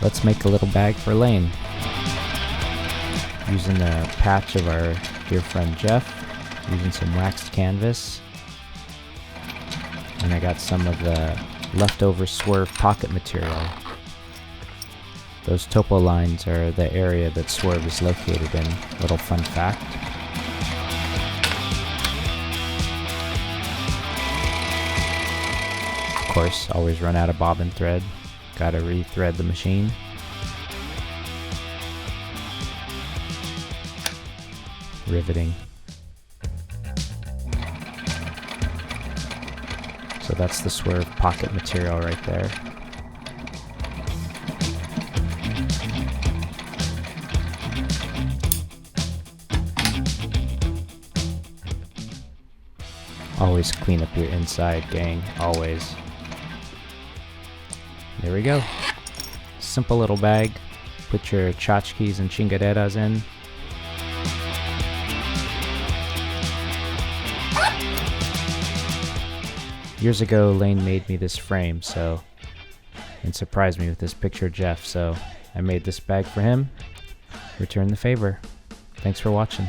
let's make a little bag for Lane. Using a patch of our dear friend Jeff, using some waxed canvas, and I got some of the leftover Swerve pocket material. Those topo lines are the area that Swerve is located in. Little fun fact. Of course, always run out of bobbin thread. Gotta re-thread the machine. Riveting. So that's the Swerve pocket material right there. Always clean up your inside, gang. Always. There we go. Simple little bag. Put your tchotchkes and chingaderas in. Years ago, Lane made me this frame, and surprised me with this picture of Jeff, so I made this bag for him. Return the favor. Thanks for watching.